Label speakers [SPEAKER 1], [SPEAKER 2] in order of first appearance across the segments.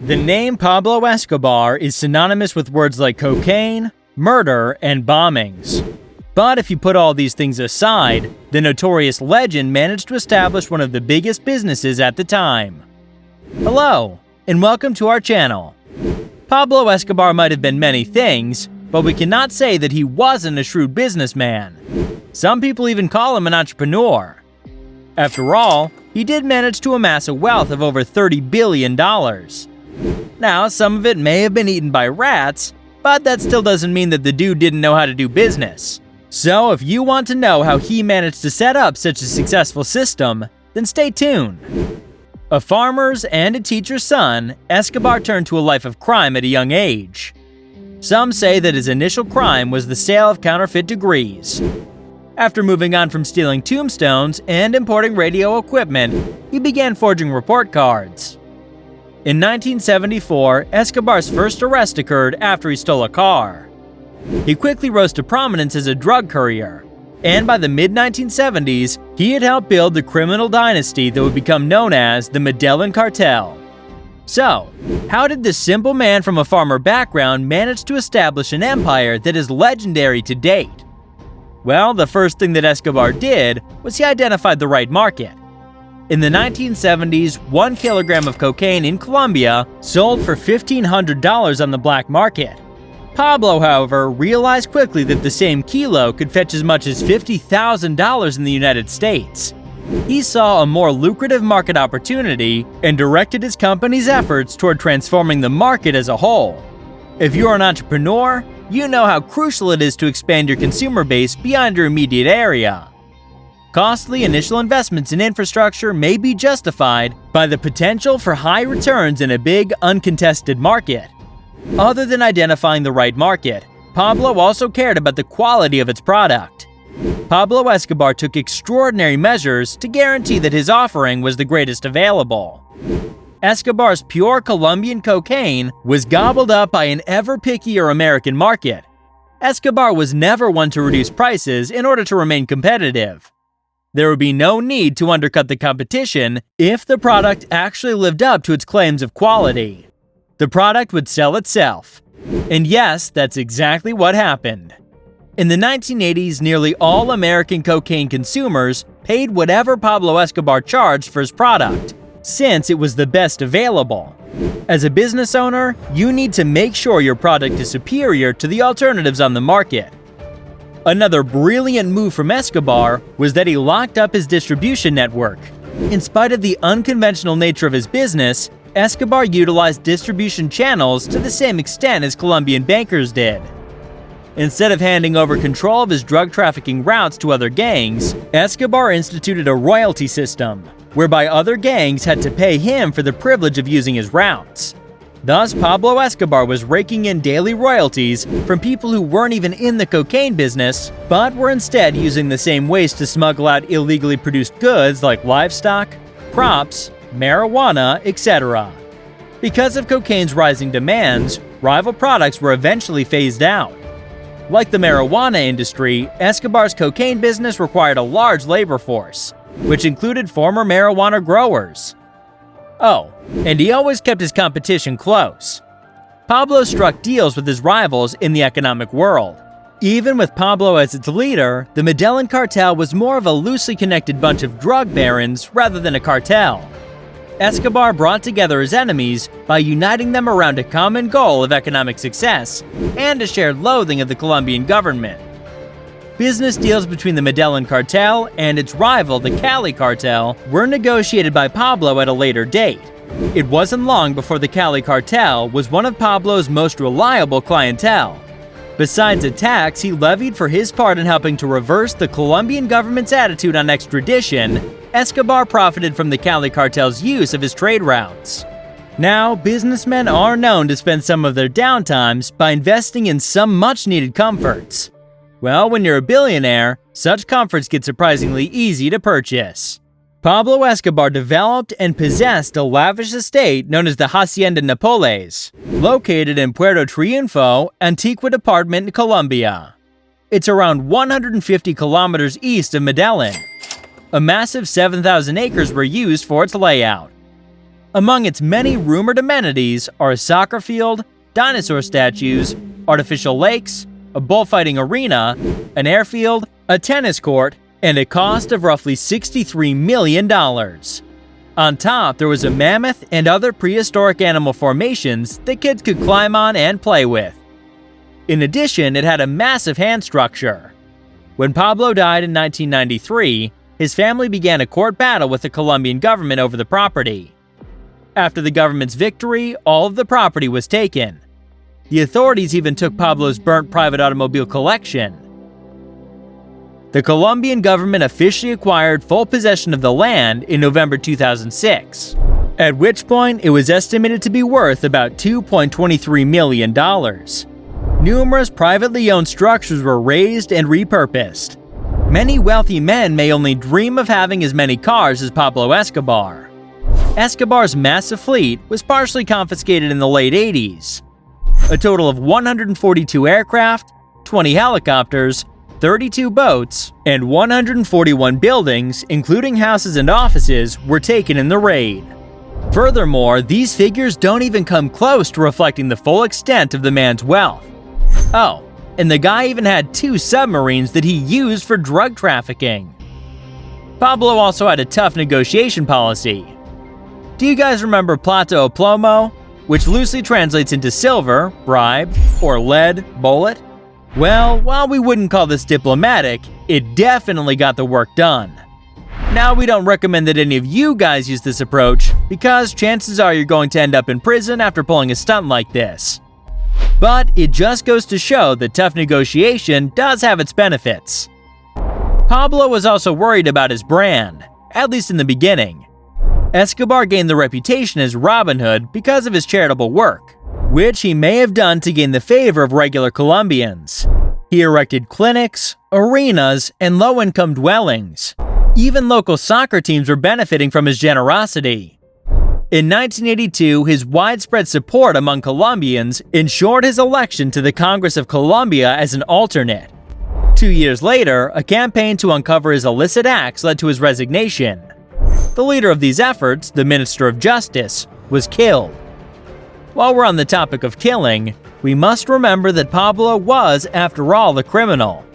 [SPEAKER 1] The name Pablo Escobar is synonymous with words like cocaine, murder, and bombings. But if you put all these things aside, the notorious legend managed to establish one of the biggest businesses at the time. Hello, and welcome to our channel. Pablo Escobar might have been many things, but we cannot say that he wasn't a shrewd businessman. Some people even call him an entrepreneur. After all, he did manage to amass a wealth of over $30 billion. Now, some of it may have been eaten by rats, but that still doesn't mean that the dude didn't know how to do business. So if you want to know how he managed to set up such a successful system, then stay tuned. A farmer's and a teacher's son, Escobar turned to a life of crime at a young age. Some say that his initial crime was the sale of counterfeit degrees. After moving on from stealing tombstones and importing radio equipment, he began forging report cards. In 1974, Escobar's first arrest occurred after he stole a car. He quickly rose to prominence as a drug courier, and by the mid-1970s, he had helped build the criminal dynasty that would become known as the Medellin Cartel. So, how did this simple man from a farmer background manage to establish an empire that is legendary to date? Well, the first thing that Escobar did was he identified the right market. In the 1970s, 1 kilogram of cocaine in Colombia sold for $1,500 on the black market. Pablo, however, realized quickly that the same kilo could fetch as much as $50,000 in the United States. He saw a more lucrative market opportunity and directed his company's efforts toward transforming the market as a whole. If you're an entrepreneur, you know how crucial it is to expand your consumer base beyond your immediate area. Costly initial investments in infrastructure may be justified by the potential for high returns in a big, uncontested market. Other than identifying the right market, Pablo also cared about the quality of its product. Pablo Escobar took extraordinary measures to guarantee that his offering was the greatest available. Escobar's pure Colombian cocaine was gobbled up by an ever pickier American market. Escobar was never one to reduce prices in order to remain competitive. There would be no need to undercut the competition if the product actually lived up to its claims of quality. The product would sell itself. And yes, that's exactly what happened. In the 1980s, nearly all American cocaine consumers paid whatever Pablo Escobar charged for his product, since it was the best available. As a business owner, you need to make sure your product is superior to the alternatives on the market. Another brilliant move from Escobar was that he locked up his distribution network. In spite of the unconventional nature of his business, Escobar utilized distribution channels to the same extent as Colombian bankers did. Instead of handing over control of his drug trafficking routes to other gangs, Escobar instituted a royalty system, whereby other gangs had to pay him for the privilege of using his routes. Thus, Pablo Escobar was raking in daily royalties from people who weren't even in the cocaine business, but were instead using the same waste to smuggle out illegally produced goods like livestock, crops, marijuana, etc. Because of cocaine's rising demands, rival products were eventually phased out. Like the marijuana industry, Escobar's cocaine business required a large labor force, which included former marijuana growers. Oh, and he always kept his competition close. Pablo struck deals with his rivals in the economic world. Even with Pablo as its leader, the Medellin cartel was more of a loosely connected bunch of drug barons rather than a cartel. Escobar brought together his enemies by uniting them around a common goal of economic success and a shared loathing of the Colombian government. Business deals between the Medellin cartel and its rival, the Cali cartel, were negotiated by Pablo at a later date. It wasn't long before the Cali cartel was one of Pablo's most reliable clientele. Besides a tax he levied for his part in helping to reverse the Colombian government's attitude on extradition, Escobar profited from the Cali cartel's use of his trade routes. Now, businessmen are known to spend some of their downtimes by investing in some much-needed comforts. Well, when you're a billionaire, such comforts get surprisingly easy to purchase. Pablo Escobar developed and possessed a lavish estate known as the Hacienda Nápoles, located in Puerto Triunfo, Antigua Department, Colombia. It's around 150 kilometers east of Medellin. A massive 7,000 acres were used for its layout. Among its many rumored amenities are a soccer field, dinosaur statues, artificial lakes, a bullfighting arena, an airfield, a tennis court, and a cost of roughly $63 million. On top, there was a mammoth and other prehistoric animal formations that kids could climb on and play with. In addition, it had a massive hand structure. When Pablo died in 1993, his family began a court battle with the Colombian government over the property. After the government's victory, all of the property was taken. The authorities even took Pablo's burnt private automobile collection. The Colombian government officially acquired full possession of the land in November 2006, at which point it was estimated to be worth about $2.23 million. Numerous privately owned structures were razed and repurposed. Many wealthy men may only dream of having as many cars as Pablo Escobar. Escobar's massive fleet was partially confiscated in the late 80s. A total of 142 aircraft, 20 helicopters, 32 boats, and 141 buildings, including houses and offices, were taken in the raid. Furthermore, these figures don't even come close to reflecting the full extent of the man's wealth. Oh, and the guy even had 2 submarines that he used for drug trafficking. Pablo also had a tough negotiation policy. Do you guys remember plata o plomo, which loosely translates into silver, bribe, or lead, bullet? Well, while we wouldn't call this diplomatic, it definitely got the work done. Now, we don't recommend that any of you guys use this approach, because chances are you're going to end up in prison after pulling a stunt like this. But it just goes to show that tough negotiation does have its benefits. Pablo was also worried about his brand, at least in the beginning. Escobar gained the reputation as Robin Hood because of his charitable work, which he may have done to gain the favor of regular Colombians. He erected clinics, arenas, and low-income dwellings. Even local soccer teams were benefiting from his generosity. In 1982, his widespread support among Colombians ensured his election to the Congress of Colombia as an alternate. 2 years later, a campaign to uncover his illicit acts led to his resignation. The leader of these efforts, the Minister of Justice, was killed. While we're on the topic of killing, we must remember that Pablo was, after all, a criminal.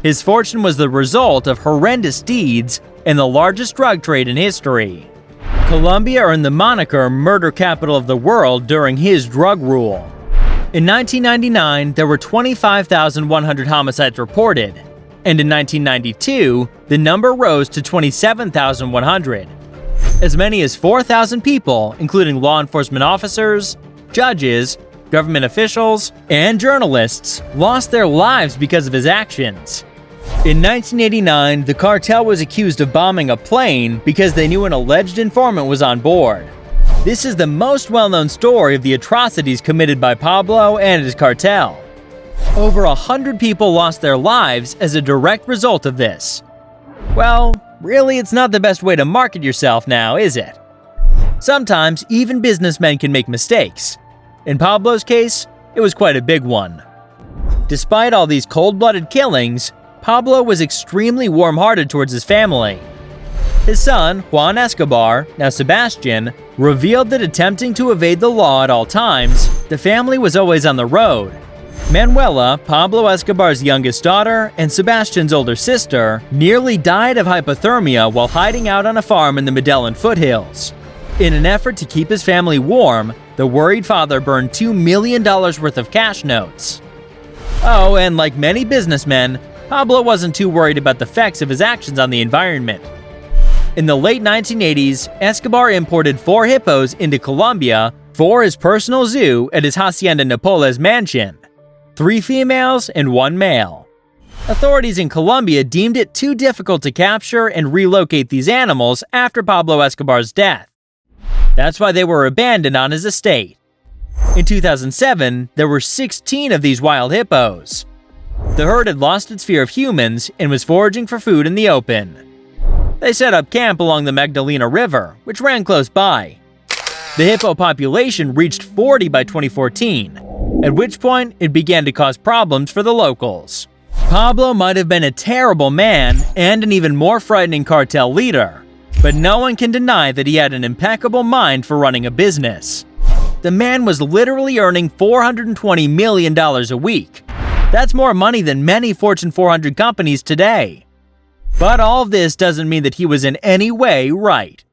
[SPEAKER 1] His fortune was the result of horrendous deeds and the largest drug trade in history. Colombia earned the moniker murder capital of the world during his drug rule. In 1999, there were 25,100 homicides reported, and in 1992, the number rose to 27,100. As many as 4,000 people, including law enforcement officers, judges, government officials, and journalists, lost their lives because of his actions. In 1989, the cartel was accused of bombing a plane because they knew an alleged informant was on board. This is the most well-known story of the atrocities committed by Pablo and his cartel. Over 100 people lost their lives as a direct result of this. Well, really, it's not the best way to market yourself now, is it? Sometimes, even businessmen can make mistakes. In Pablo's case, it was quite a big one. Despite all these cold-blooded killings, Pablo was extremely warm-hearted towards his family. His son, Juan Escobar, now Sebastian, revealed that attempting to evade the law at all times, the family was always on the road. Manuela, Pablo Escobar's youngest daughter and Sebastian's older sister, nearly died of hypothermia while hiding out on a farm in the Medellin foothills. In an effort to keep his family warm, the worried father burned $2 million worth of cash notes. Oh, and like many businessmen, Pablo wasn't too worried about the effects of his actions on the environment. In the late 1980s, Escobar imported 4 hippos into Colombia for his personal zoo at his Hacienda Napoles mansion. 3 females and 1 male. Authorities in Colombia deemed it too difficult to capture and relocate these animals after Pablo Escobar's death. That's why they were abandoned on his estate. In 2007, there were 16 of these wild hippos. The herd had lost its fear of humans and was foraging for food in the open. They set up camp along the Magdalena River, which ran close by. The hippo population reached 40 by 2014, at which point it began to cause problems for the locals. Pablo might have been a terrible man and an even more frightening cartel leader, But no one can deny that he had an impeccable mind for running a business. The man was literally earning $420 million a week. That's more money than many Fortune 400 companies today. But all of this doesn't mean that he was in any way right.